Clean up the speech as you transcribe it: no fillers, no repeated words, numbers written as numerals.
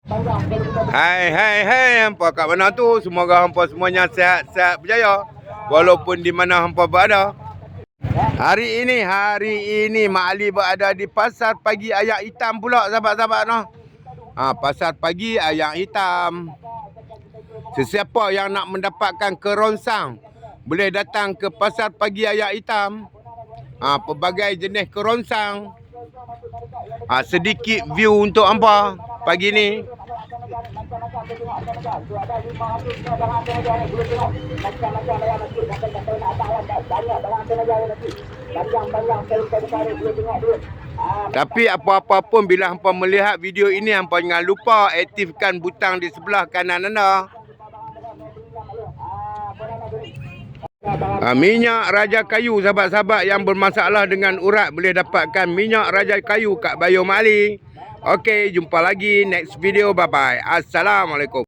Hai, hampa kat mana tu? Semoga hampa semuanya sihat-sihat berjaya walaupun di mana hampa berada. Hari ini Mak Ali berada di pasar pagi ayak hitam pula, sahabat-sahabat noh. Pasar pagi ayak hitam. Sesiapa yang nak mendapatkan kerongsang boleh datang ke pasar pagi ayak hitam. Pelbagai jenis kerongsang. Sedikit view untuk hampa pagi ni. Tapi apa-apa pun bila hampa melihat video ini, hampa jangan lupa aktifkan butang di sebelah kanan anda. Minyak Raja Kayu, sahabat-sahabat yang bermasalah dengan urat boleh dapatkan minyak Raja Kayu kat Bayo Mak Ali. Okey, jumpa lagi next video. Bye-bye. Assalamualaikum.